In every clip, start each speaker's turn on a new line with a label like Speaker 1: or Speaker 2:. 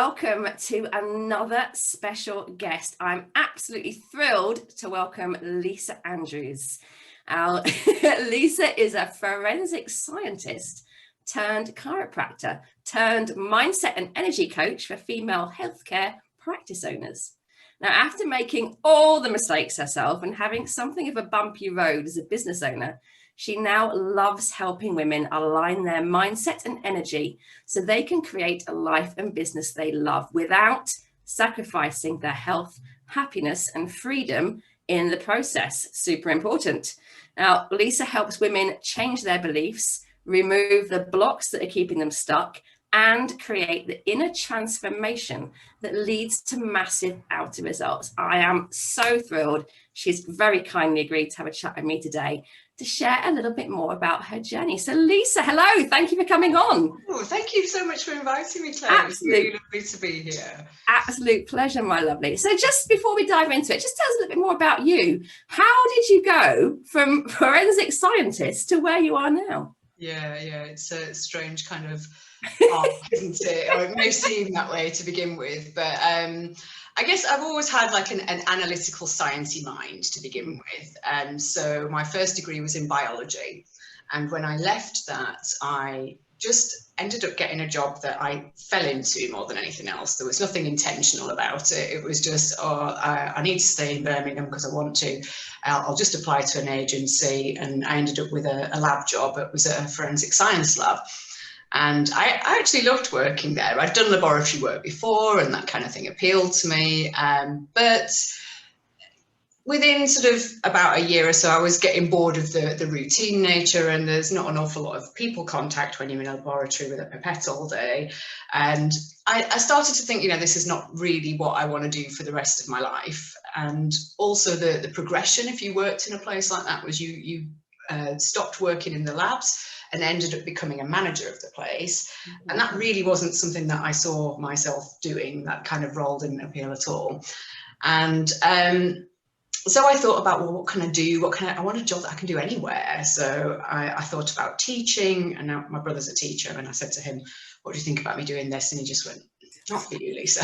Speaker 1: welcome to another special guest. I'm absolutely thrilled to welcome Lisa Andrews. Lisa is a forensic scientist turned chiropractor turned mindset and energy coach for female healthcare practice owners. Now, after making all the mistakes herself and having something of a bumpy road as a business owner, she now loves helping women align their mindset and energy so they can create a life and business they love without sacrificing their health, happiness, and freedom in the process. Super important. Now, Lisa helps women change their beliefs, remove the blocks that are keeping them stuck, and create the inner transformation that leads to massive outer results. I am so thrilled. She's very kindly agreed to have a chat with me today to share a little bit more about her journey. So Lisa, hello, thank you for coming on.
Speaker 2: Oh, thank you so much for inviting me, Claire. It's really lovely to be here.
Speaker 1: Absolute pleasure, my lovely. So just before we dive into it, just tell us a little bit more about you. How did you go from forensic scientist to where you are now?
Speaker 2: Yeah, it's a strange kind of arc, isn't it? Or it may seem that way to begin with, but I guess I've always had like an analytical, sciencey mind to begin with. And so my first degree was in biology. And when I left that, I just ended up getting a job that I fell into more than anything else. There was nothing intentional about it. It was just, I need to stay in Birmingham because I want to. I'll just apply to an agency. And I ended up with a lab job. It was a forensic science lab. And I actually loved working there. I'd done laboratory work before and that kind of thing appealed to me. But within sort of about a year or so, I was getting bored of the routine nature, and there's not an awful lot of people contact when you're in a laboratory with a pipette all day. And I started to think, this is not really what I want to do for the rest of my life. And also the progression, if you worked in a place like that, was you stopped working in the labs and ended up becoming a manager of the place. Mm-hmm. And that really wasn't something that I saw myself doing. That kind of role didn't appeal at all. And so I thought about, well, what can I do? I want a job that I can do anywhere. So I thought about teaching, and now my brother's a teacher, and I said to him, what do you think about me doing this? And he just went, not for you, Lisa.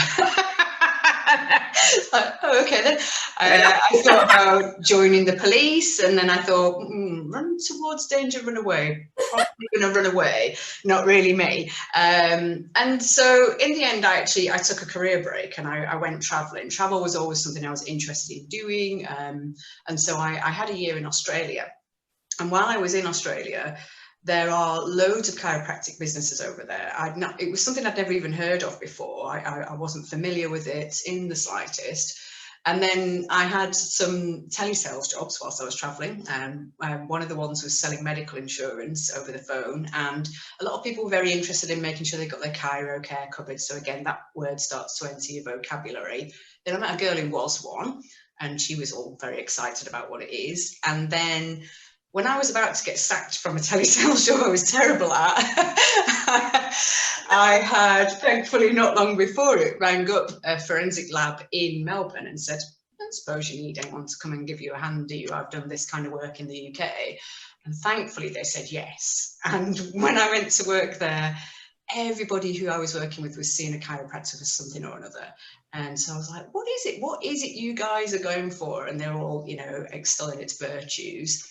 Speaker 2: Oh, okay then. I thought about joining the police, and then I thought, run towards danger, run away. Probably going to run away, not really me. And so in the end, I took a career break and I went traveling. Travel was always something I was interested in doing. And so I had a year in Australia. And while I was in Australia, there are loads of chiropractic businesses over there. It was something I'd never even heard of before. I wasn't familiar with it in the slightest. And then I had some telesales jobs whilst I was traveling. And one of the ones was selling medical insurance over the phone. And a lot of people were very interested in making sure they got their chiro care covered. So again, that word starts to enter your vocabulary. Then I met a girl who was one, and she was all very excited about what it is. And then when I was about to get sacked from a telesales job I was terrible at, I had, thankfully not long before it, rang up a forensic lab in Melbourne and said, I don't suppose you need anyone to come and give you a hand, do you? I've done this kind of work in the UK. And thankfully they said yes. And when I went to work there, everybody who I was working with was seeing a chiropractor for something or another. And so I was like, what is it? What is it you guys are going for? And they're all, extolling its virtues.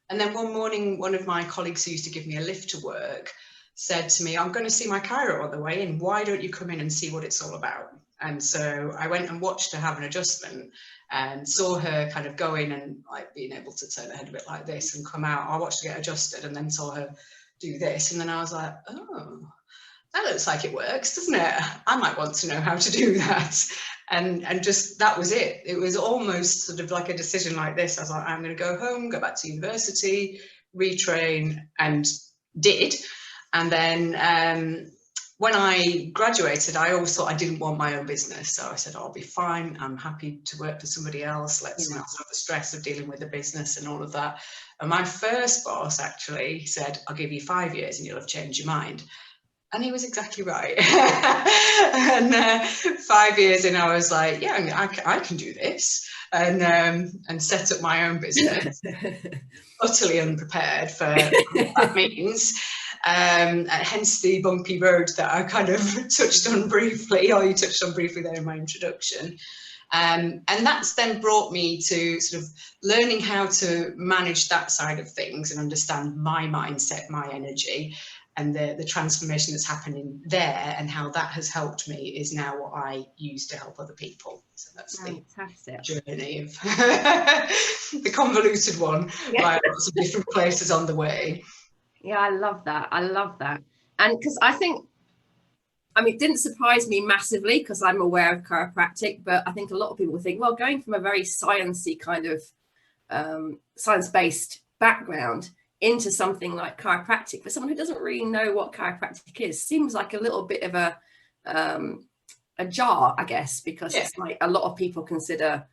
Speaker 2: And then one morning, one of my colleagues who used to give me a lift to work said to me, I'm going to see my chiro on the way in. Why don't you come in and see what it's all about? And so I went and watched her have an adjustment and saw her kind of go in and like being able to turn her head a bit like this and come out. I watched her get adjusted and then saw her do this. And then I was like, oh, that looks like it works, doesn't it? I might want to know how to do that. And just that was it. It was almost sort of like a decision like this. I was like, I'm going to go home, go back to university, retrain, and did. And then when I graduated, I always thought I didn't want my own business. So I said, I'll be fine. I'm happy to work for somebody else. Let someone else have the stress of dealing with the business and all of that. And my first boss actually said, I'll give you 5 years and you'll have changed your mind. And he was exactly right. And 5 years in, I was like, yeah, I can do this, and set up my own business, utterly unprepared for what that means. hence the bumpy road that I kind of touched on briefly, or you touched on briefly there in my introduction. And that's then brought me to sort of learning how to manage that side of things and understand my mindset, my energy, and the transformation that's happening there, and how that has helped me is now what I use to help other people. So that's
Speaker 1: fantastic.
Speaker 2: The journey of the convoluted one, by lots of different places on the way.
Speaker 1: Yeah, I love that. I love that. And because I think, I mean, it didn't surprise me massively because I'm aware of chiropractic, but I think a lot of people think, well, going from a very sciencey kind of science-based background into something like chiropractic, for someone who doesn't really know what chiropractic is, seems like a little bit of a jar, I guess, because it's like a lot of people consider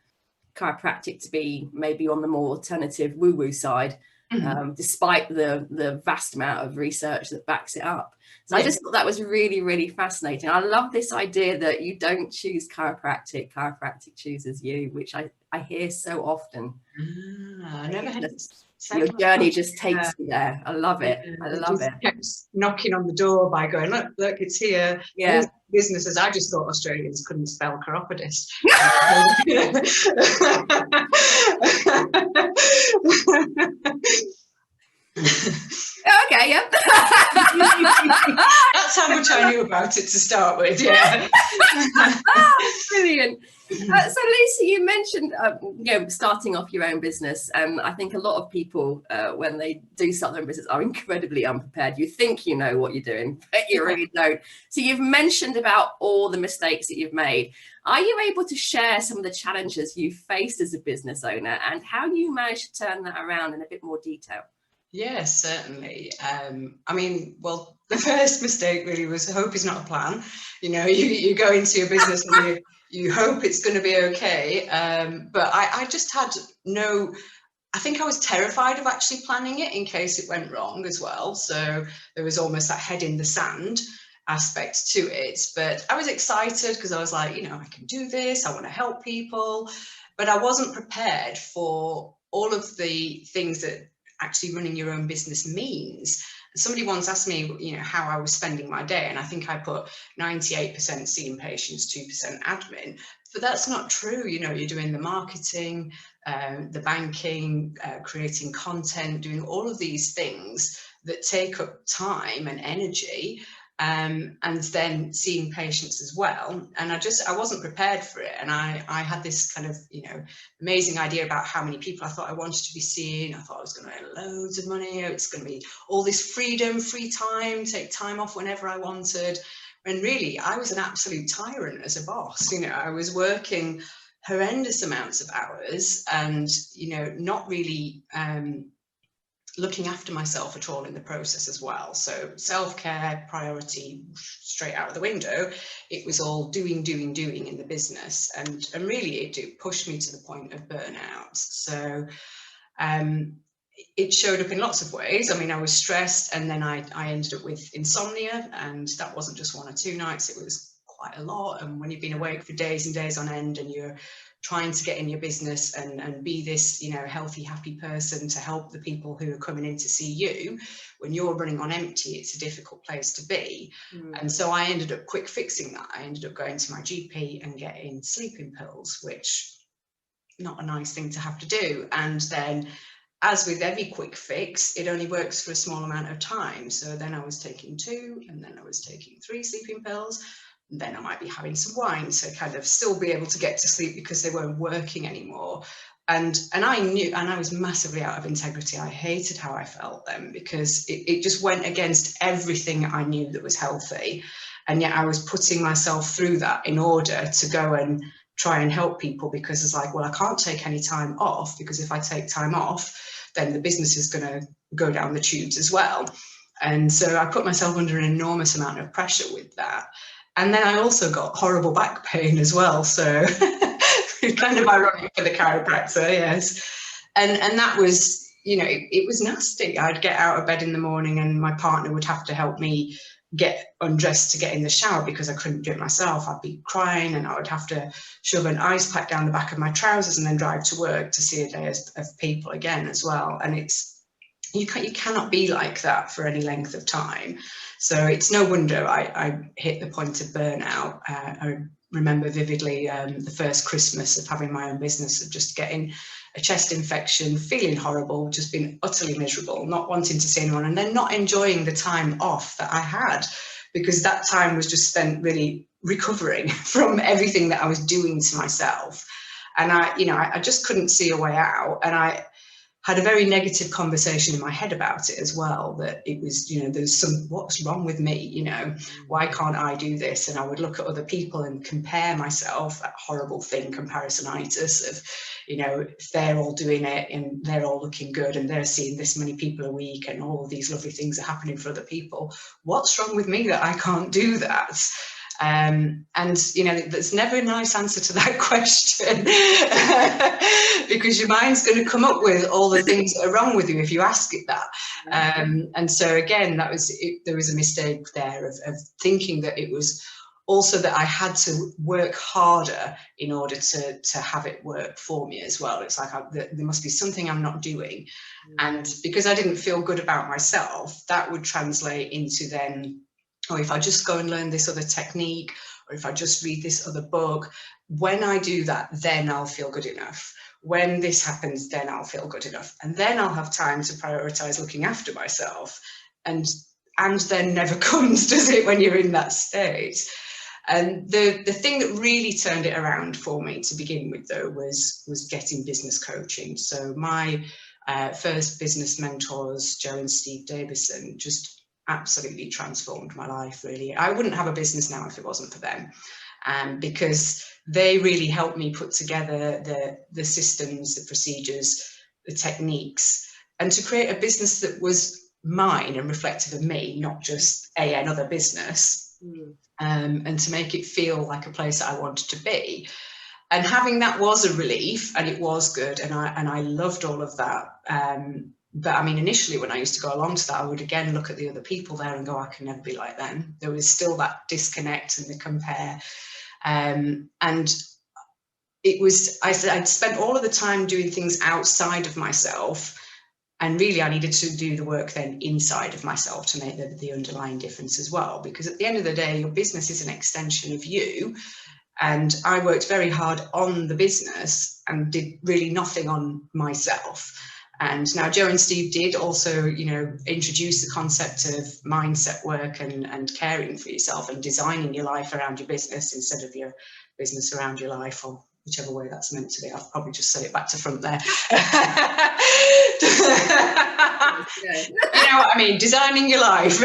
Speaker 1: chiropractic to be maybe on the more alternative woo-woo side, despite the vast amount of research that backs it up. So I just thought that was really, really fascinating. I love this idea that you don't choose chiropractic chooses you, which I hear so often.
Speaker 2: I never had
Speaker 1: your journey just takes you there. I love it. I love it.
Speaker 2: Kept knocking on the door by going, look, it's here.
Speaker 1: Yeah.
Speaker 2: Businesses. I just thought Australians couldn't spell chiropodist.
Speaker 1: Okay, yeah.
Speaker 2: That's how much I knew about it to start with. Yeah.
Speaker 1: Brilliant. So Lisa, you mentioned starting off your own business, and I think a lot of people when they do start their own business are incredibly unprepared. You think you know what you're doing, but you really don't. So you've mentioned about all the mistakes that you've made. Are you able to share some of the challenges you faced as a business owner and how you managed to turn that around in a bit more detail?
Speaker 2: Yes, certainly. I mean, well, the first mistake really was hope is not a plan. You know, you go into your business and you hope it's going to be okay. But I just had I think I was terrified of actually planning it in case it went wrong as well. So there was almost that head in the sand aspect to it. But I was excited because I was like, I can do this. I want to help people. But I wasn't prepared for all of the things that actually running your own business means. Somebody once asked me, how I was spending my day, and I think I put 98% seeing patients, 2% admin. But that's not true. You're doing the marketing, the banking, creating content, doing all of these things that take up time and energy. And then seeing patients as well. And I wasn't prepared for it. And I had this kind of, amazing idea about how many people I thought I wanted to be seeing. I thought I was going to earn loads of money. It's going to be all this freedom, free time, take time off whenever I wanted. And really, I was an absolute tyrant as a boss. I was working horrendous amounts of hours and, not really looking after myself at all in the process as well. So self-care priority straight out of the window. It was all doing in the business, and really it pushed me to the point of burnout. So it showed up in lots of ways. I mean, I was stressed, and then I ended up with insomnia, and that wasn't just 1 or 2 nights, it was quite a lot. And when you've been awake for days and days on end, and you're trying to get in your business and be this, healthy, happy person to help the people who are coming in to see you, when you're running on empty, it's a difficult place to be. And so I ended up quick fixing that. I ended up going to my GP and getting sleeping pills, which not a nice thing to have to do. And then, as with every quick fix, it only works for a small amount of time. So then I was taking 2, and then I was taking 3 sleeping pills. Then I might be having some wine to kind of still be able to get to sleep because they weren't working anymore. And I knew, and I was massively out of integrity. I hated how I felt then, because it just went against everything I knew that was healthy. And yet I was putting myself through that in order to go and try and help people, because it's like, well, I can't take any time off, because if I take time off, then the business is going to go down the tubes as well. And so I put myself under an enormous amount of pressure with that. And then I also got horrible back pain as well. So kind of ironic for the chiropractor, yes. And that was, it was nasty. I'd get out of bed in the morning and my partner would have to help me get undressed to get in the shower because I couldn't do it myself. I'd be crying and I would have to shove an ice pack down the back of my trousers and then drive to work to see a day of people again as well. And you cannot be like that for any length of time. So it's no wonder I hit the point of burnout. I remember vividly the first Christmas of having my own business, of just getting a chest infection, feeling horrible, just being utterly miserable, not wanting to see anyone, and then not enjoying the time off that I had, because that time was just spent really recovering from everything that I was doing to myself. And I just couldn't see a way out. And I had a very negative conversation in my head about it as well, that it was, there's what's wrong with me, why can't I do this? And I would look at other people and compare myself, that horrible thing, comparisonitis of, if they're all doing it and they're all looking good and they're seeing this many people a week and all of these lovely things are happening for other people, what's wrong with me that I can't do that? And there's never a nice answer to that question because your mind's going to come up with all the things that are wrong with you if you ask it that. And so again, there was a mistake there of thinking that it was also that I had to work harder in order to have it work for me as well. It's like there must be something I'm not doing. And because I didn't feel good about myself, that would translate into then, or if I just go and learn this other technique, or if I just read this other book, when I do that, then I'll feel good enough. When this happens, then I'll feel good enough. And then I'll have time to prioritize looking after myself. And then never comes, does it, when you're in that state? And the thing that really turned it around for me to begin with, though, was getting business coaching. So my first business mentors, Joe and Steve Davison, just absolutely transformed my life, really. I wouldn't have a business now if it wasn't for them, because they really helped me put together the systems, the procedures, the techniques, and to create a business that was mine and reflective of me, not just another business, and to make it feel like a place that I wanted to be. And having that was a relief, and it was good, and I loved all of that. But I mean, initially when I used to go along to that, I would again look at the other people there and go, I can never be like them. There was still that disconnect and the compare. And it was, I'd spent all of the time doing things outside of myself. And really, I needed to do the work then inside of myself to make the underlying difference as well. Because at the end of the day, your business is an extension of you. And I worked very hard on the business and did really nothing on myself. And now Joe and Steve did also, introduce the concept of mindset work and caring for yourself and designing your life around your business instead of your business around your life, or whichever way that's meant to be. I've probably just said it back to front there. You know what I mean? Designing your life.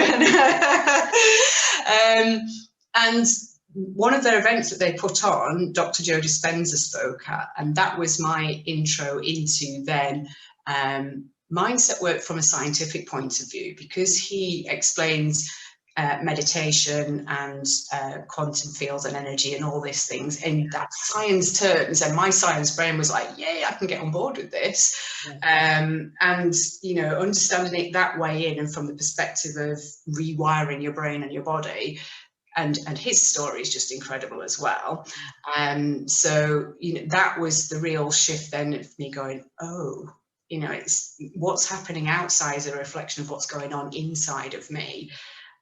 Speaker 2: And one of their events that they put on, Dr. Joe Dispenza spoke at, and that was my intro into then mindset work from a scientific point of view, because he explains meditation and quantum fields and energy and all these things in that science terms, and my science brain was like, yay, I can get on board with this. And understanding it that way in, and from the perspective of rewiring your brain and your body. And his story is just incredible as well. So that was the real shift then of me going, oh, it's what's happening outside is a reflection of what's going on inside of me.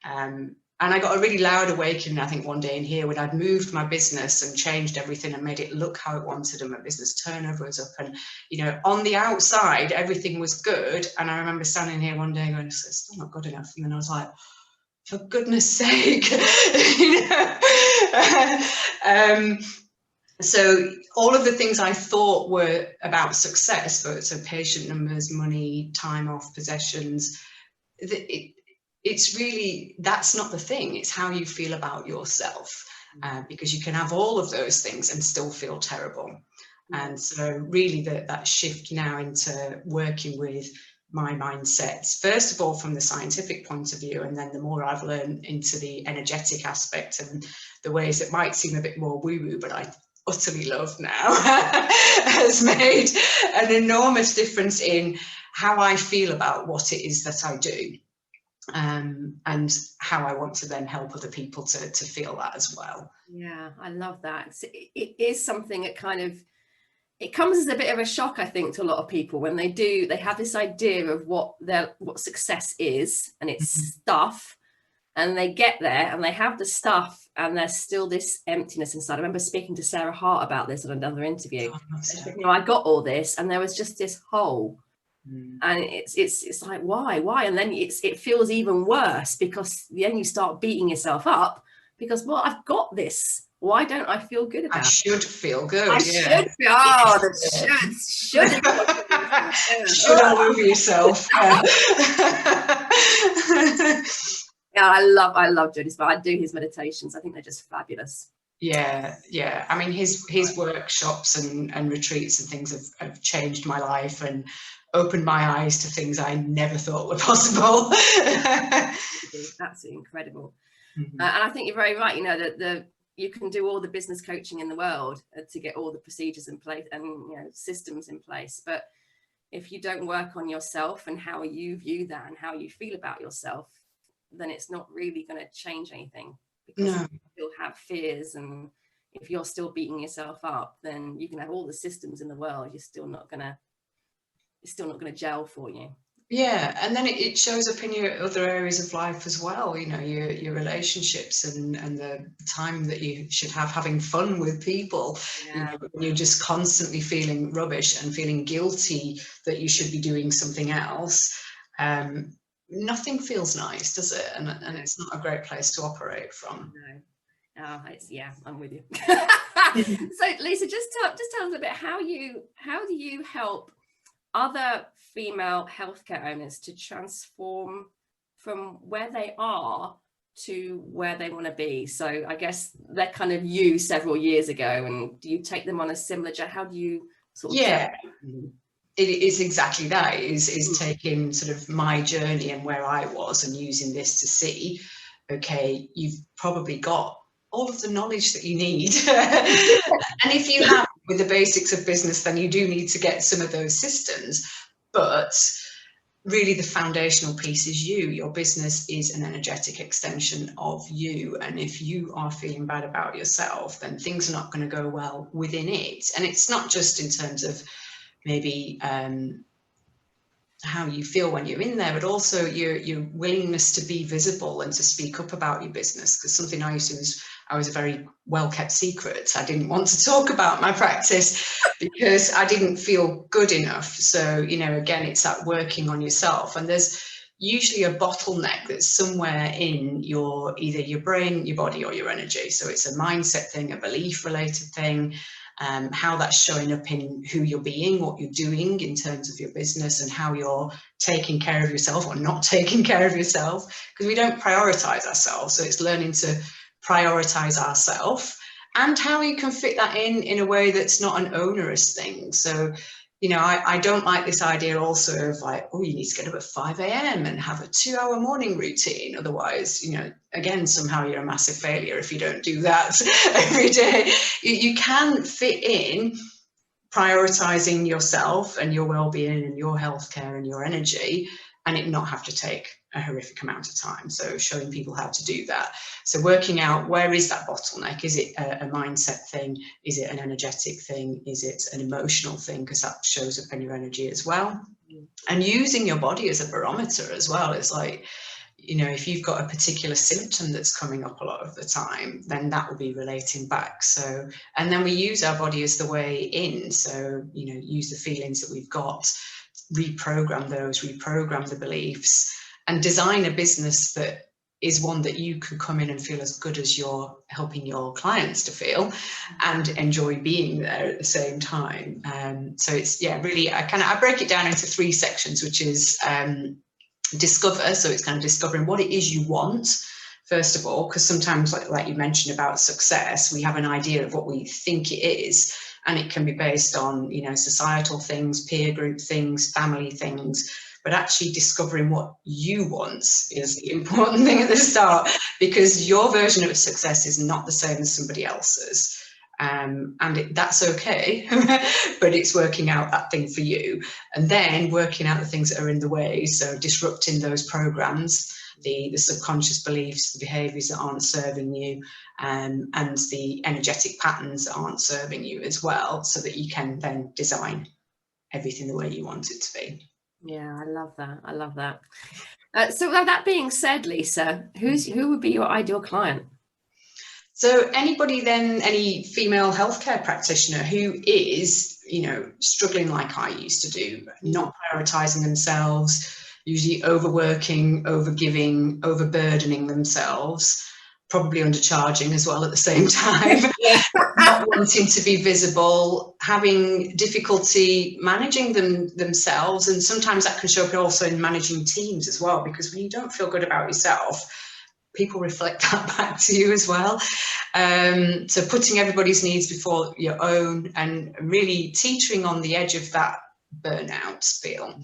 Speaker 2: And I got a really loud awakening, I think, one day in here when I'd moved my business and changed everything and made it look how it wanted, and my business turnover was up, and on the outside everything was good. And I remember standing here one day going, it's still not good enough. And then I was like, for goodness sake. So all of the things I thought were about success, so patient numbers, money, time off, possessions, it's really, that's not the thing. It's how you feel about yourself, because you can have all of those things and still feel terrible. And so really that shift now into working with my mindsets, first of all from the scientific point of view, and then the more I've learned into the energetic aspect and the ways that might seem a bit more woo-woo, but I utterly love now, has made an enormous difference in how I feel about what it is that I do, and how I want to then help other people to feel that as well.
Speaker 1: Yeah, I love that. It is something that kind of it comes as a bit of a shock, I think, to a lot of people when they have this idea of what success is, and it's stuff, and they get there and they have the stuff and there's still this emptiness inside. I remember speaking to Sarah Hart about this on another interview. I got all this and there was just this hole. And it's like, why? And then it feels even worse, because then you start beating yourself up because, well, I've got this. Why don't I feel good about it?
Speaker 2: I should feel good.
Speaker 1: I should feel. Oh, the should.
Speaker 2: Should all over yourself.
Speaker 1: Yeah, I love doing this, but I do his meditations. I think they're just fabulous.
Speaker 2: Yeah. I mean, his workshops and retreats and things have changed my life and opened my eyes to things I never thought were possible.
Speaker 1: Absolutely incredible. And I think you're very right. You know, that you can do all the business coaching in the world to get all the procedures in place and, you know, systems in place, but if you don't work on yourself and how you view that and how you feel about yourself, then it's not really going to change anything, because you'll have fears, and if you're still beating yourself up, then you can have all the systems in the world, you're still not going to gel for you. Yeah,
Speaker 2: and then it shows up in your other areas of life as well, you know, your relationships and the time that you should have having fun with people. You know, when you're just constantly feeling rubbish and feeling guilty that you should be doing something else, nothing feels nice, does it? And it's not a great place to operate from.
Speaker 1: No, I'm with you. So Lisa, just tell us a little bit how do you help other female healthcare owners to transform from where they are to where they want to be? So I guess they're kind of you several years ago, and do you take them on a similar journey? How do you sort of
Speaker 2: It is exactly that, is taking sort of my journey and where I was and using this to see, okay, you've probably got all of the knowledge that you need. And if you have with the basics of business, then you do need to get some of those systems. But really the foundational piece is you. Your business is an energetic extension of you. And if you are feeling bad about yourself, then things are not going to go well within it. And it's not just in terms of maybe how you feel when you're in there, but also your willingness to be visible and to speak up about your business. Because something I used to do was, I was a very well-kept secret. I didn't want to talk about my practice because I didn't feel good enough. So, you know, again, it's that working on yourself. And there's usually a bottleneck that's somewhere in either your brain, your body, or your energy. So it's a mindset thing, a belief related thing. How that's showing up in who you're being, what you're doing in terms of your business, and how you're taking care of yourself or not taking care of yourself, because we don't prioritize ourselves. So it's learning to prioritize ourselves and how you can fit that in a way that's not an onerous thing. So, you know, I don't like this idea also of like, oh, you need to get up at 5 a.m. and have a 2-hour morning routine. Otherwise, you know, again, somehow you're a massive failure if you don't do that every day. You can fit in prioritizing yourself and your well-being and your healthcare and your energy, and it not have to take a horrific amount of time. So showing people how to do that. So working out, where is that bottleneck? Is it a mindset thing? Is it an energetic thing? Is it an emotional thing? Because that shows up in your energy as well. And using your body as a barometer as well. It's like, you know, if you've got a particular symptom that's coming up a lot of the time, then that will be relating back. So, and then we use our body as the way in. So, you know, use the feelings that we've got, reprogram those, reprogram the beliefs, and design a business that is one that you can come in and feel as good as you're helping your clients to feel, and enjoy being there at the same time. So it's, yeah, really, I break it down into 3 sections, which is discover. So it's kind of discovering what it is you want, first of all, because sometimes, like you mentioned about success, we have an idea of what we think it is, and it can be based on, you know, societal things, peer group things, family things. But actually discovering what you want is the important thing at the start, because your version of success is not the same as somebody else's. And that's okay, but it's working out that thing for you, and then working out the things that are in the way. So disrupting those programs the subconscious beliefs, the behaviours that aren't serving you, and the energetic patterns that aren't serving you as well, so that you can then design everything the way you want it to be.
Speaker 1: Yeah, I love that. I love that. So with that being said, Lisa, who would be your ideal client?
Speaker 2: So anybody then, any female healthcare practitioner who is, struggling like I used to do, not prioritizing themselves, usually overworking, overgiving, overburdening themselves, probably undercharging as well at the same time, not wanting to be visible, having difficulty managing themselves. And sometimes that can show up also in managing teams as well, because when you don't feel good about yourself, people reflect that back to you as well. So putting everybody's needs before your own, and really teetering on the edge of that burnout spiel.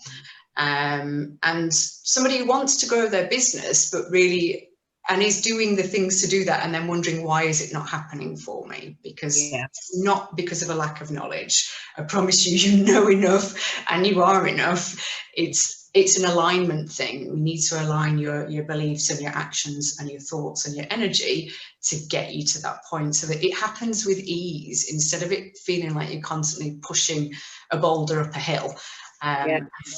Speaker 2: And somebody who wants to grow their business, but really, and is doing the things to do that, and then wondering, why is it not happening for me? Because it's not because of a lack of knowledge. I promise you, you know enough and you are enough. It's an alignment thing. We need to align your beliefs and your actions and your thoughts and your energy to get you to that point, so that it happens with ease, instead of it feeling like you're constantly pushing a boulder up a hill.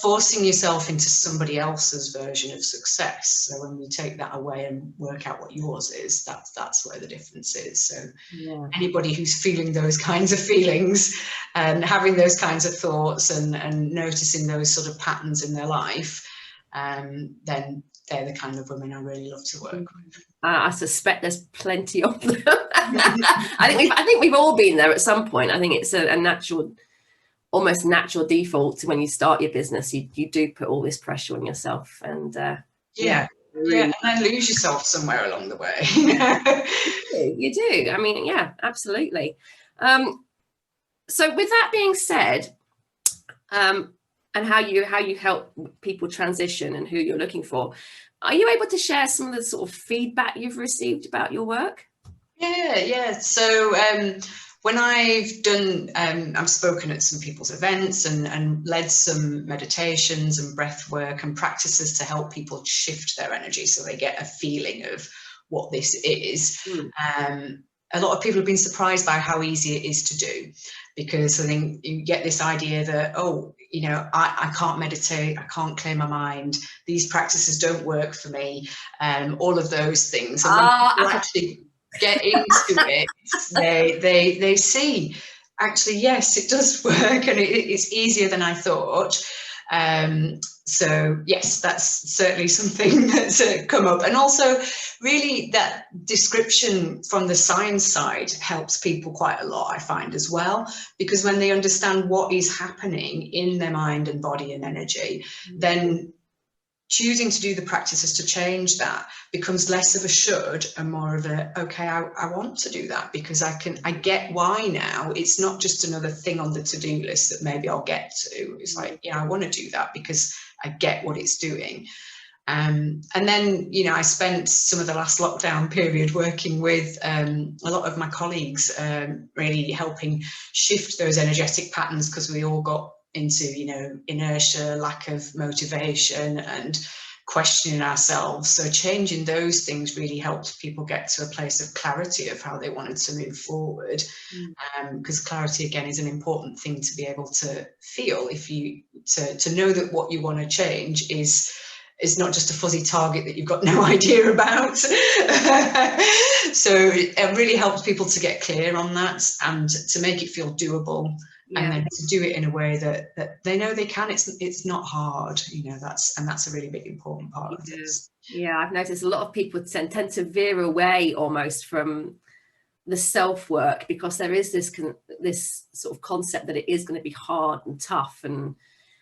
Speaker 2: Forcing yourself into somebody else's version of success. So when we take that away and work out what yours is, that's where the difference is. So anybody who's feeling those kinds of feelings and having those kinds of thoughts and noticing those sort of patterns in their life, then they're the kind of women I really love to work with.
Speaker 1: I suspect there's plenty of them. I think we've all been there at some point. I think it's a natural, almost natural default when you start your business. You do put all this pressure on yourself, and
Speaker 2: and then lose yourself somewhere along the way.
Speaker 1: You do. I mean, yeah, absolutely. So with that being said, and how you help people transition and who you're looking for, are you able to share some of the sort of feedback you've received about your work?
Speaker 2: Yeah. So when I've done, I've spoken at some people's events and led some meditations and breath work and practices to help people shift their energy so they get a feeling of what this is. A lot of people have been surprised by how easy it is to do, because I think you get this idea that, I can't meditate, I can't clear my mind, these practices don't work for me, all of those things. And when people actually get into it, they see, actually, yes, it does work, and it's easier than I thought. So yes, that's certainly something that's come up. And also really that description from the science side helps people quite a lot, I find, as well, because when they understand what is happening in their mind and body and energy, then choosing to do the practices to change that becomes less of a should and more of a, okay, I want to do that, because I get why now. It's not just another thing on the to-do list that maybe I'll get to. It's like, I want to do that because I get what it's doing. And then, I spent some of the last lockdown period working with a lot of my colleagues, really helping shift those energetic patterns, because we all got into, inertia, lack of motivation and questioning ourselves. So changing those things really helped people get to a place of clarity of how they wanted to move forward. Because clarity, again, is an important thing to be able to feel. If you to know that what you want to change is not just a fuzzy target that you've got no idea about. So it really helps people to get clear on that and to make it feel doable. And then to do it in a way that they know they can. It's not hard, that's a really big important part of this.
Speaker 1: Yeah, I've noticed a lot of people tend to veer away almost from the self-work, because there is this sort of concept that it is going to be hard and tough, and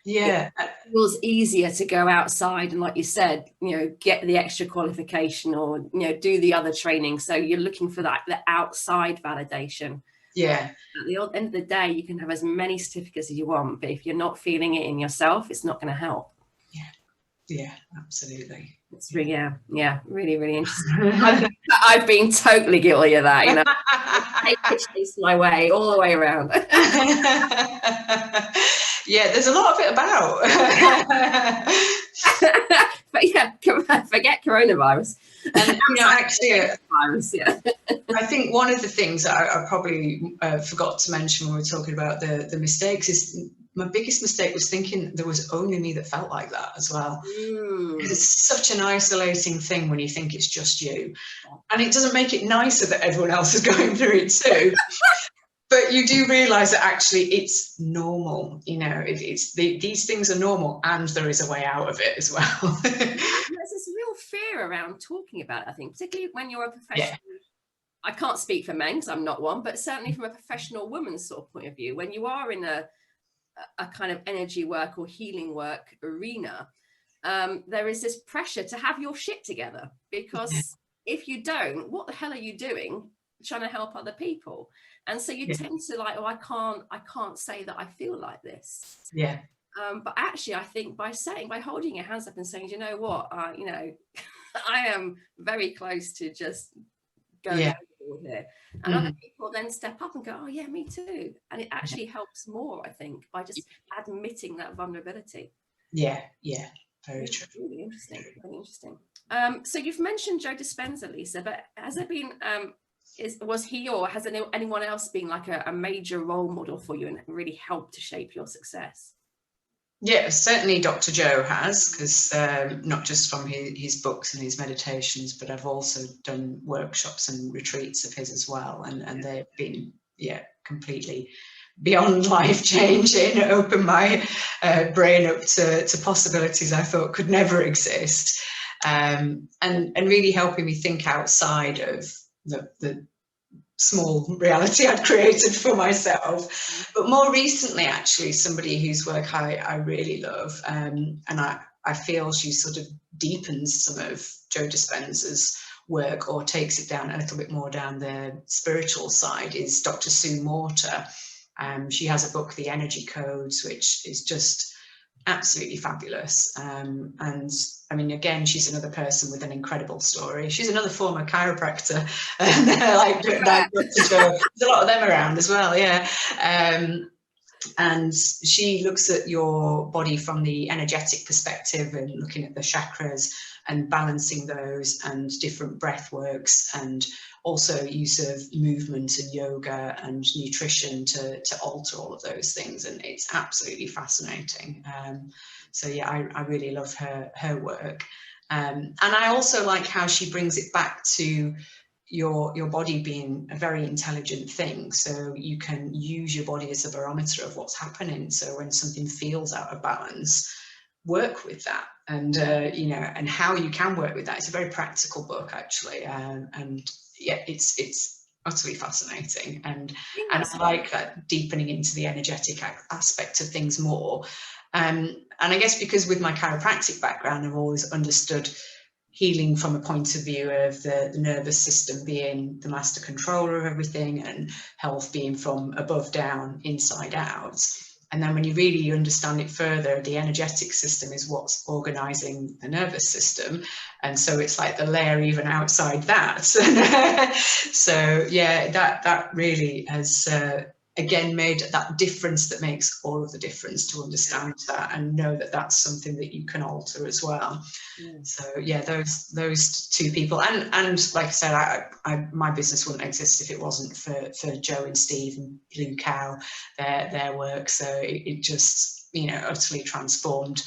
Speaker 1: it feels easier to go outside and, like you said, get the extra qualification or do the other training. So you're looking for the outside validation. At the end of the day, you can have as many certificates as you want, but if you're not feeling it in yourself, it's not going to help.
Speaker 2: Yeah, absolutely.
Speaker 1: It's really, really, really interesting. I've been totally guilty of that, I chase my way all the way around.
Speaker 2: There's a lot of it about.
Speaker 1: But forget coronavirus.
Speaker 2: And actually,
Speaker 1: virus, yeah.
Speaker 2: I think one of the things that I probably forgot to mention when we were talking about the mistakes is my biggest mistake was thinking there was only me that felt like that as well. Because it's such an isolating thing when you think it's just you, and it doesn't make it nicer that everyone else is going through it too. But you do realise that actually it's normal, these things are normal, and there is a way out of it as well.
Speaker 1: There's this real fear around talking about it, I think, particularly when you're a professional. Yeah. I can't speak for men because I'm not one, but certainly from a professional woman's sort of point of view, when you are in a kind of energy work or healing work arena, there is this pressure to have your shit together, because if you don't, what the hell are you doing trying to help other people? And so you tend to like, I can't say that I feel like this.
Speaker 2: Yeah.
Speaker 1: But actually, I think by holding your hands up and saying, you know what, I am very close to just going overboard here, and other people then step up and go, oh yeah, me too. And it actually helps more, I think, by just admitting that vulnerability.
Speaker 2: Yeah, very true.
Speaker 1: Really interesting, very interesting. So you've mentioned Joe Dispenza, Lisa, but has there been was he or has anyone else been like a major role model for you and really helped to shape your success?
Speaker 2: Yeah, certainly Dr. Joe has, because not just from his books and his meditations, but I've also done workshops and retreats of his as well, and they've been completely beyond life-changing, opened my brain up to possibilities I thought could never exist, and really helping me think outside of the small reality I'd created for myself. But more recently, actually, somebody whose work I really love, and I feel she sort of deepens some of Joe Dispenza's work, or takes it down a little bit more down the spiritual side, is Dr. Sue Morter. She has a book, The Energy Codes, which is just absolutely fabulous. And I mean, again, she's another person with an incredible story. She's another former chiropractor, like Dr. Joe. There's a lot of them around as well, yeah. And she looks at your body from the energetic perspective and looking at the chakras and balancing those, and different breath works, and also use of movement and yoga and nutrition to alter all of those things. And it's absolutely fascinating. So yeah, I really love her work. And I also like how she brings it back to your body being a very intelligent thing, so you can use your body as a barometer of what's happening. So when something feels out of balance, work with that, and and how you can work with that. It's a very practical book, actually, and yeah, it's utterly fascinating, and I like that deepening into the energetic aspect of things more. And I guess because with my chiropractic background, I've always understood healing from a point of view of the nervous system being the master controller of everything, and health being from above down, inside out. And then when you really understand it further, the energetic system is what's organizing the nervous system. And so it's like the layer even outside that. So yeah, that really has again made that difference that makes all of the difference, to understand that and know that that's something that you can alter as well. So yeah, those two people, and like I said, my business wouldn't exist if it wasn't for Joe and Steve and Blue Cow, their work. So it just utterly transformed,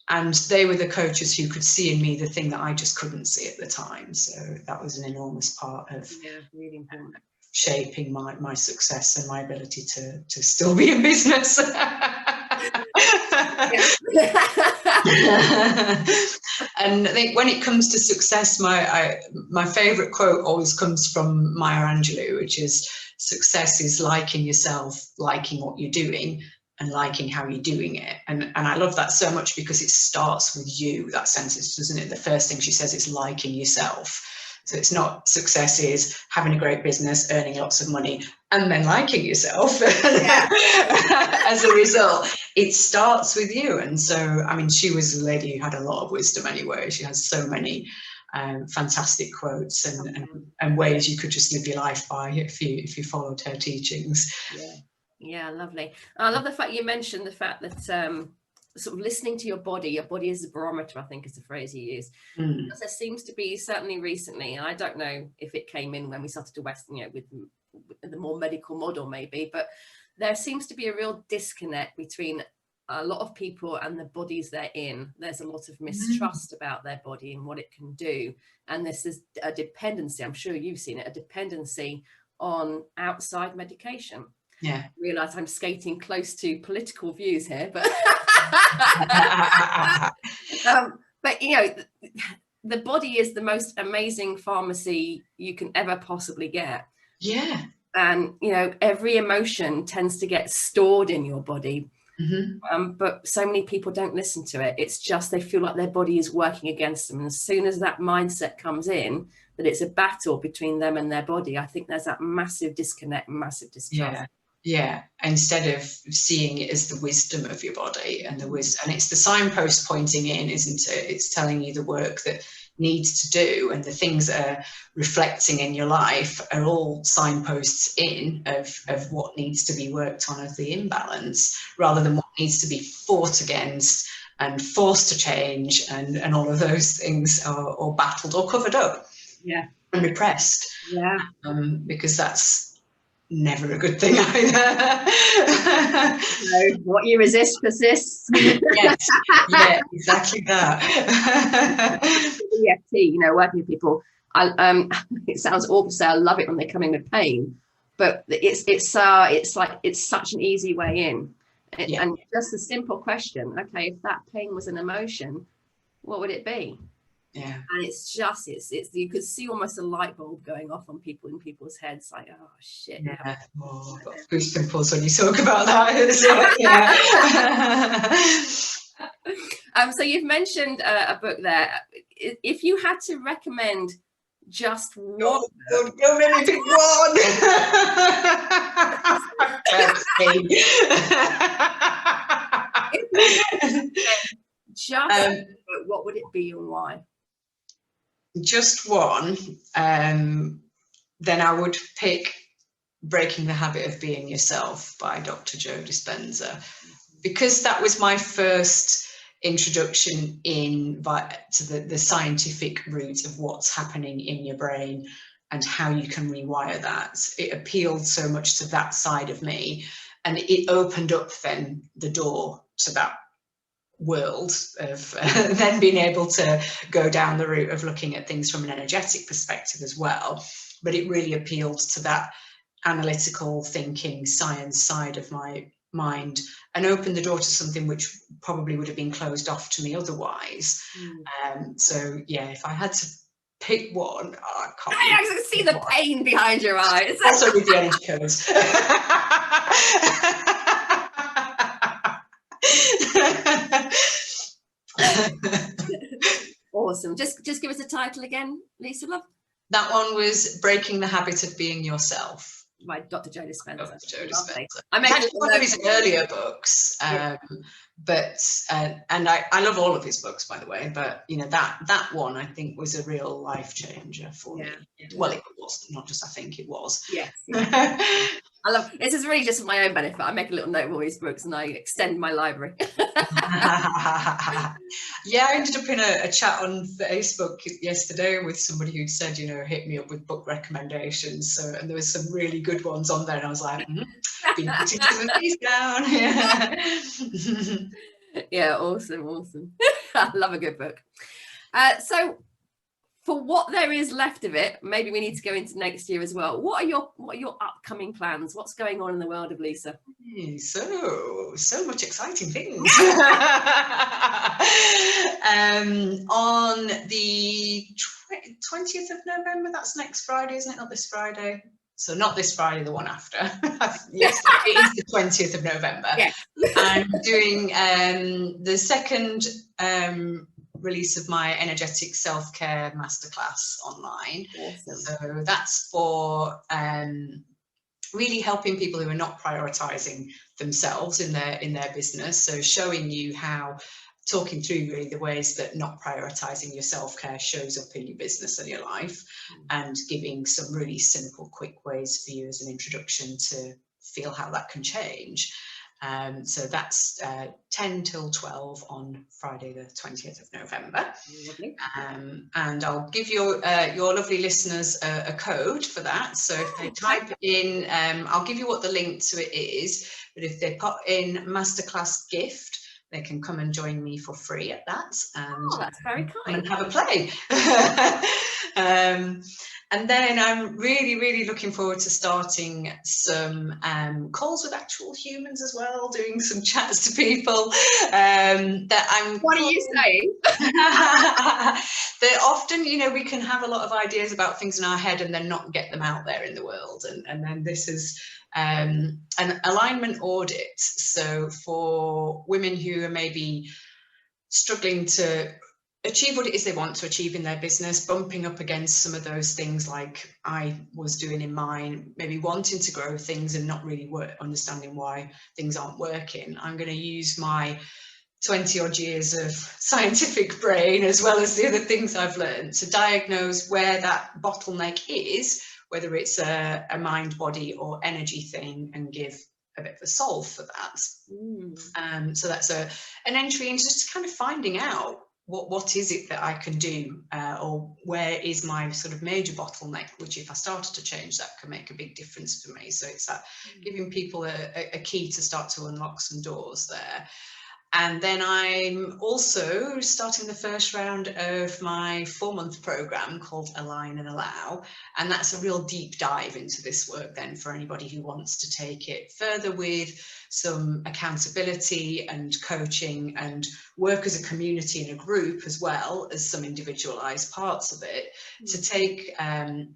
Speaker 2: and they were the coaches who could see in me the thing that I just couldn't see at the time. So that was an enormous part of
Speaker 1: really important, shaping
Speaker 2: my success and my ability to still be in business. And I think when it comes to success, my favorite quote always comes from Maya Angelou, which is, success is liking yourself, liking what you're doing, and liking how you're doing it. And I love that so much, because it starts with you, that sentence, doesn't it? The first thing she says is liking yourself. So it's not success is having a great business, earning lots of money, and then liking yourself as a result. It starts with you. And so, I mean, she was a lady who had a lot of wisdom anyway. She has so many fantastic quotes and ways you could just live your life by if you followed her teachings.
Speaker 1: Yeah, lovely. I love the fact you mentioned the fact that sort of listening to your body is a barometer, I think is the phrase you use.
Speaker 2: Mm.
Speaker 1: There seems to be, certainly recently, and I don't know if it came in when we started to Western, with the more medical model maybe, but there seems to be a real disconnect between a lot of people and the bodies they're in. There's a lot of mistrust about their body and what it can do. And this is a dependency, I'm sure you've seen it, a dependency on outside medication.
Speaker 2: Yeah.
Speaker 1: I realise I'm skating close to political views here, but but the body is the most amazing pharmacy you can ever possibly get.
Speaker 2: Yeah.
Speaker 1: And every emotion tends to get stored in your body.
Speaker 2: Mm-hmm.
Speaker 1: But so many people don't listen to it. It's just they feel like their body is working against them. And as soon as that mindset comes in, that it's a battle between them and their body, I think there's that massive disconnect, massive distrust.
Speaker 2: Yeah. Instead of seeing it as the wisdom of your body and and it's the signpost pointing in, isn't it? It's telling you the work that needs to do, and the things that are reflecting in your life are all signposts in of what needs to be worked on, of the imbalance, rather than what needs to be fought against and forced to change, and all of those things, or battled or covered up, and repressed, because that's never a good thing either.
Speaker 1: So what you resist persists.
Speaker 2: Yes, yeah, exactly that.
Speaker 1: EFT, working with people, it sounds awful to say I love it when they come in with pain, but it's such an easy way in. And just a simple question, okay, if that pain was an emotion, what would it be?
Speaker 2: Yeah.
Speaker 1: And it's you could see almost a light bulb going off on people's heads, like, oh shit.
Speaker 2: Yeah. Oh, I've got goose pimples when you talk about that. Yeah.
Speaker 1: So you've mentioned a book there. If you had to recommend just one,
Speaker 2: don't really pick one.
Speaker 1: what would it be and why?
Speaker 2: Just one, then I would pick Breaking the Habit of Being Yourself by Dr. Joe Dispenza, because that was my first introduction to the scientific route of what's happening in your brain and how you can rewire that. It appealed so much to that side of me, and it opened up then the door to that world of then being able to go down the route of looking at things from an energetic perspective as well. But it really appealed to that analytical thinking, science side of my mind, and opened the door to something which probably would have been closed off to me otherwise. So yeah, if I had to pick one, I can't.
Speaker 1: I can see the pain behind your eyes.
Speaker 2: Also with the energy codes.
Speaker 1: Awesome. Just give us a title again, Lisa, love.
Speaker 2: That one was Breaking the Habit of Being Yourself
Speaker 1: by Dr. Joe Dispenza.
Speaker 2: Dr. Joe Dispenza.
Speaker 1: It's
Speaker 2: one of his earlier books, but and I love all of his books, by the way. But that one I think was a real life changer for me. Well, it was not just. I think it was.
Speaker 1: Yes. I love this. Is really just for my own benefit. I make a little note of all these books and I extend my library.
Speaker 2: Yeah, I ended up in a chat on Facebook yesterday with somebody who'd said, hit me up with book recommendations. So, and there was some really good ones on there, and I was like, been putting some of these down.
Speaker 1: Yeah, awesome. I love a good book. So, for what there is left of it, maybe we need to go into next year as well. What are your upcoming plans? What's going on in the world of Lisa?
Speaker 2: So much exciting things. On the 20th of November, that's next Friday, isn't it? Not this Friday. So not this Friday, the one after. Yes, it is the 20th of November.
Speaker 1: Yes.
Speaker 2: I'm doing the second release of my energetic self-care masterclass online.
Speaker 1: Awesome.
Speaker 2: So that's for really helping people who are not prioritizing themselves in their business. So showing you how, talking through really the ways that not prioritizing your self-care shows up in your business and your life, and giving some really simple, quick ways for you as an introduction to feel how that can change. So that's 10 till 12 on Friday the 20th of November.
Speaker 1: Lovely.
Speaker 2: And I'll give your lovely listeners a code for that. So if they type in, I'll give you what the link to it is, but if they put in Masterclass Gift, they can come and join me for free at that, and
Speaker 1: that's very kind.
Speaker 2: and have a play. And then I'm really looking forward to starting some calls with actual humans as well, doing some chats to people.
Speaker 1: What are you saying?
Speaker 2: That often, you know, we can have a lot of ideas about things in our head and then not get them out there in the world. And then this is an alignment audit. So for women who are maybe struggling to achieve what it is they want to achieve in their business, bumping up against some of those things like I was doing in mine, maybe wanting to grow things and not really understanding why things aren't working. I'm going to use my 20 odd years of scientific brain, as well as the other things I've learned, to diagnose where that bottleneck is, whether it's a mind, body or energy thing, and give a bit of a solve for that. So that's an entry into just kind of finding out what is it that I can do, or where is my sort of major bottleneck, which if I started to change that could make a big difference for me. So it's that giving people a key to start to unlock some doors there. And then I'm also starting the first round of my 4-month program called Align and Allow. And that's a real deep dive into this work then for anybody who wants to take it further with some accountability and coaching and work as a community and a group, as well as some individualized parts of it, to take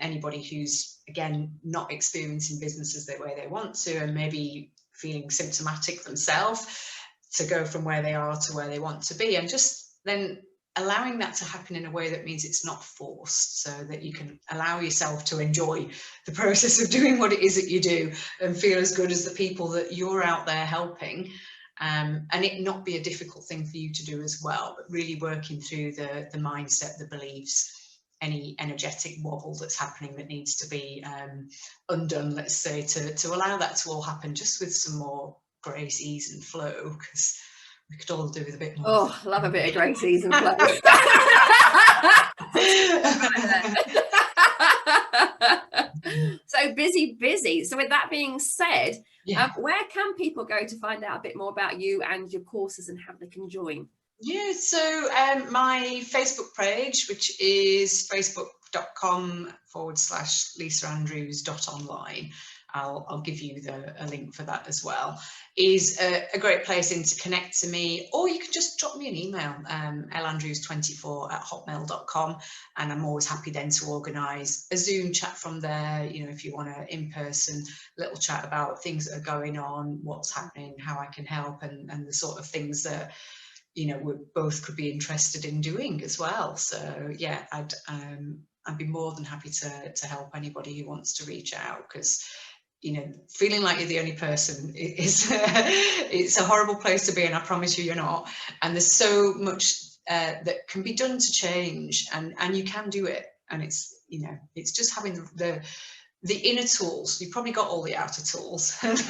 Speaker 2: anybody who's, again, not experiencing businesses the way they want to and maybe feeling symptomatic themselves, to go from where they are to where they want to be, and just then allowing that to happen in a way that means it's not forced, so that you can allow yourself to enjoy the process of doing what it is that you do and feel as good as the people that you're out there helping, and it not be a difficult thing for you to do as well, but really working through the mindset, the beliefs, any energetic wobble that's happening that needs to be undone, let's say, to allow that to all happen just with some more grace, ease and flow, because we could all do with a bit more.
Speaker 1: Oh, love a bit of grace, ease and flow. So busy. So with that being said, where can people go to find out a bit more about you and your courses and how they can join?
Speaker 2: Yeah, so my Facebook page, which is facebook.com/lisaandrews.online, I'll give you a link for that as well, is a great place to connect to me, or you can just drop me an email, landrews24@hotmail.com, and I'm always happy then to organise a Zoom chat from there, you know, if you want an in-person little chat about things that are going on, what's happening, how I can help, and the sort of things that, you know, we both could be interested in doing as well. So yeah, I'd be more than happy to help anybody who wants to reach out, because, you know, feeling like you're the only person is it's a horrible place to be, and I promise you you're not. And there's so much that can be done to change, and you can do it. And it's, you know, it's just having the inner tools. You've probably got all the outer tools, but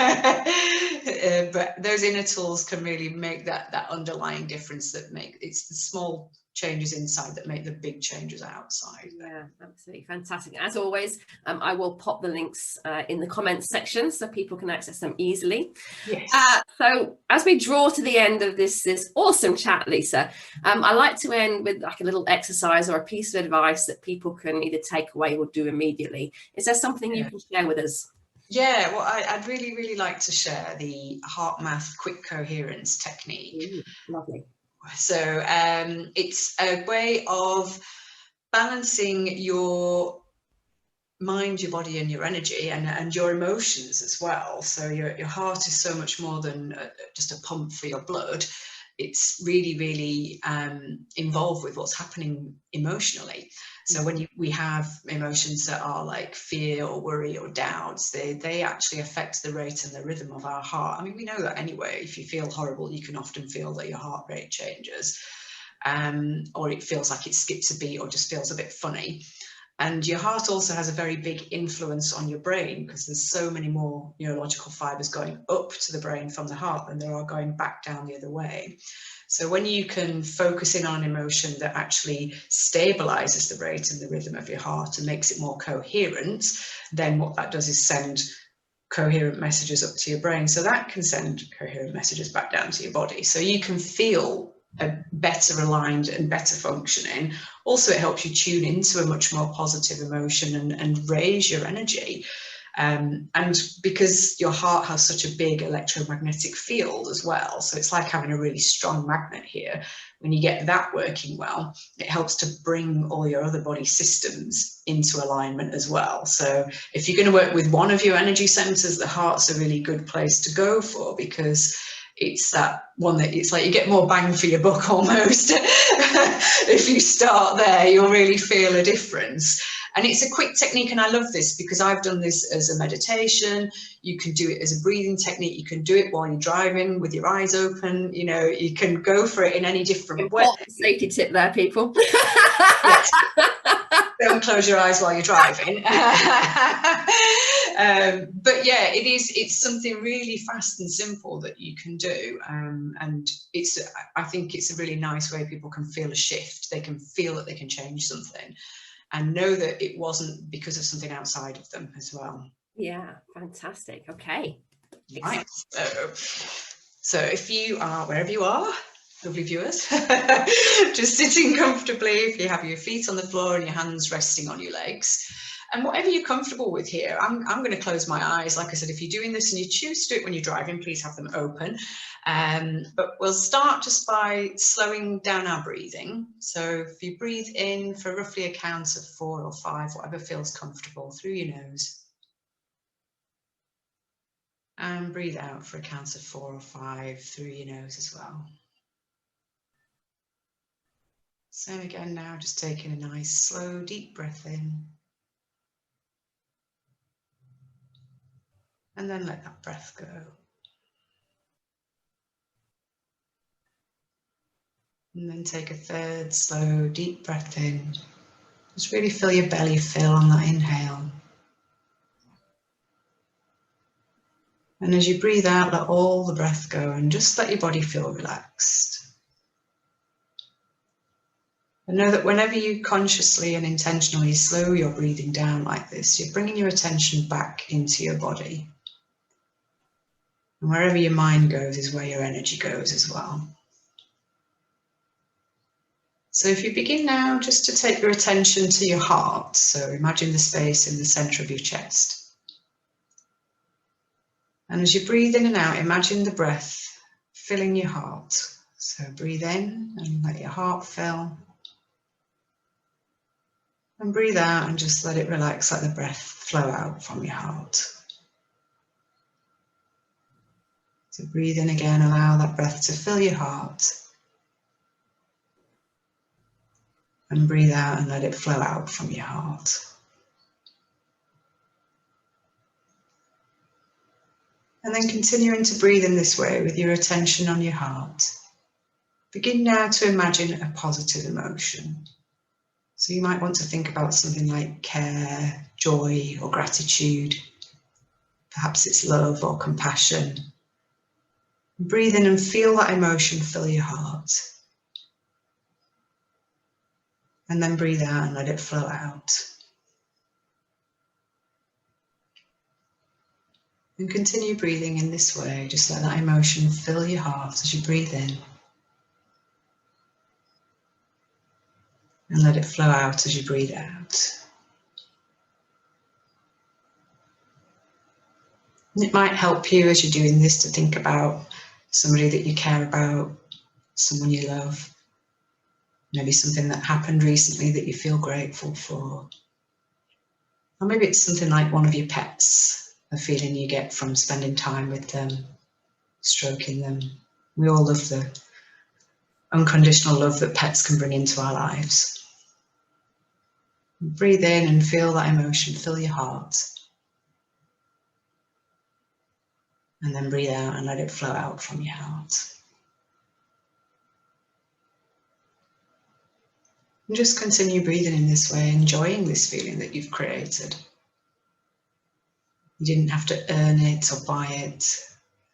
Speaker 2: those inner tools can really make that underlying difference, that make it's the small changes inside that make the big changes outside.
Speaker 1: Yeah, absolutely fantastic. As always, I will pop the links in the comments section so people can access them easily.
Speaker 2: Yes.
Speaker 1: So as we draw to the end of this awesome chat, Lisa, I like to end with like a little exercise or a piece of advice that people can either take away or do immediately. Is there something you can share with us?
Speaker 2: Yeah, well, I'd really like to share the heart math quick coherence technique.
Speaker 1: Lovely.
Speaker 2: So it's a way of balancing your mind, your body and your energy, and your emotions as well. So your heart is so much more than just a pump for your blood. It's really involved with what's happening emotionally. So when we have emotions that are like fear or worry or doubts, they actually affect the rate and the rhythm of our heart. I mean, we know that anyway. If you feel horrible, you can often feel that your heart rate changes, or it feels like it skips a beat or just feels a bit funny. And your heart also has a very big influence on your brain, because there's so many more neurological fibers going up to the brain from the heart than there are going back down the other way. So when you can focus in on an emotion that actually stabilizes the rate and the rhythm of your heart and makes it more coherent, then what that does is send coherent messages up to your brain. So that can send coherent messages back down to your body. So you can feel a better aligned and better functioning. Also, it helps you tune into a much more positive emotion and raise your energy. And because your heart has such a big electromagnetic field as well, so it's like having a really strong magnet here. When you get that working well, it helps to bring all your other body systems into alignment as well. So if you're going to work with one of your energy centers, the heart's a really good place to go for, because it's that one that it's like you get more bang for your buck almost. If you start there, you'll really feel a difference. And it's a quick technique, and I love this because I've done this as a meditation. You can do it as a breathing technique. You can do it while you're driving with your eyes open. You know, you can go for it in any different way.
Speaker 1: Safety tip there, people.
Speaker 2: Yes. Don't close your eyes while you're driving. But yeah, it's something really fast and simple that you can do. And I think it's a really nice way people can feel a shift. They can feel that they can change something and know that it wasn't because of something outside of them as well.
Speaker 1: Yeah, fantastic. Okay.
Speaker 2: Right. So if you are, wherever you are, lovely viewers, just sitting comfortably, if you have your feet on the floor and your hands resting on your legs, and whatever you're comfortable with here, I'm going to close my eyes. Like I said, if you're doing this and you choose to do it when you're driving, please have them open. But we'll start just by slowing down our breathing. So if you breathe in for roughly a count of 4 or 5, whatever feels comfortable, through your nose. And breathe out for a count of 4 or 5 through your nose as well. So again now, just taking a nice slow deep breath in. And then let that breath go. And then take a third slow deep breath in. Just really feel your belly fill on that inhale. And as you breathe out, let all the breath go and just let your body feel relaxed. And know that whenever you consciously and intentionally slow your breathing down like this, you're bringing your attention back into your body. And wherever your mind goes is where your energy goes as well. So if you begin now just to take your attention to your heart, so imagine the space in the center of your chest. And as you breathe in and out, imagine the breath filling your heart. So breathe in and let your heart fill. And breathe out and just let it relax, let the breath flow out from your heart. So breathe in again, allow that breath to fill your heart. And breathe out and let it flow out from your heart. And then continuing to breathe in this way with your attention on your heart. Begin now to imagine a positive emotion. So you might want to think about something like care, joy, or gratitude. Perhaps it's love or compassion. Breathe in and feel that emotion fill your heart. And then breathe out and let it flow out. And continue breathing in this way. Just let that emotion fill your heart as you breathe in. And let it flow out as you breathe out. And it might help you as you're doing this to think about somebody that you care about, someone you love, maybe something that happened recently that you feel grateful for. Or maybe it's something like one of your pets, a feeling you get from spending time with them, stroking them. We all love the unconditional love that pets can bring into our lives. Breathe in and feel that emotion fill your heart. And then breathe out and let it flow out from your heart. And just continue breathing in this way, enjoying this feeling that you've created. You didn't have to earn it or buy it.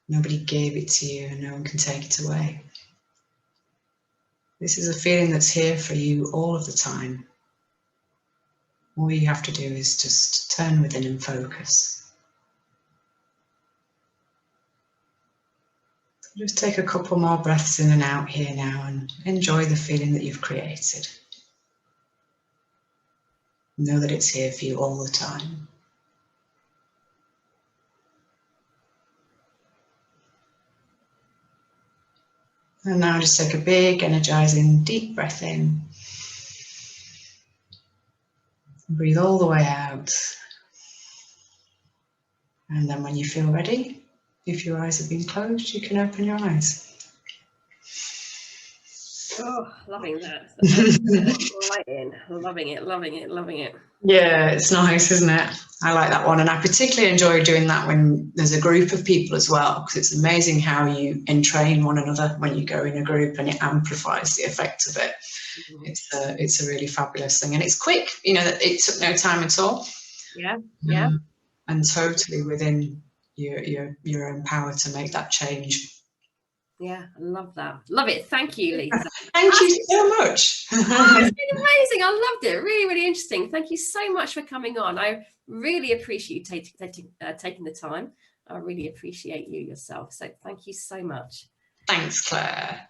Speaker 2: Nobody gave it to you, and no one can take it away. This is a feeling that's here for you all of the time. All you have to do is just turn within and focus. Just take a couple more breaths in and out here now and enjoy the feeling that you've created. Know that it's here for you all the time. And now just take a big, energizing, deep breath in. Breathe all the way out. And then when you feel ready, if your eyes have been closed, you can open your eyes.
Speaker 1: Oh, loving that. Right in. Loving it, loving it, loving it.
Speaker 2: Yeah, it's nice, isn't it? I like that one. And I particularly enjoy doing that when there's a group of people as well, because it's amazing how you entrain one another when you go in a group, and it amplifies the effect of it. It's a really fabulous thing. And it's quick, you know, that it took no time at all.
Speaker 1: Yeah, yeah.
Speaker 2: And totally within your own power to make that change.
Speaker 1: Yeah, I love that. Love it. Thank you, Lisa.
Speaker 2: Thank you so much.
Speaker 1: Oh, it's been amazing. I loved it. Really, really interesting. Thank you so much for coming on. I really appreciate you taking the time. I really appreciate you yourself. So thank you so much.
Speaker 2: Thanks, Claire.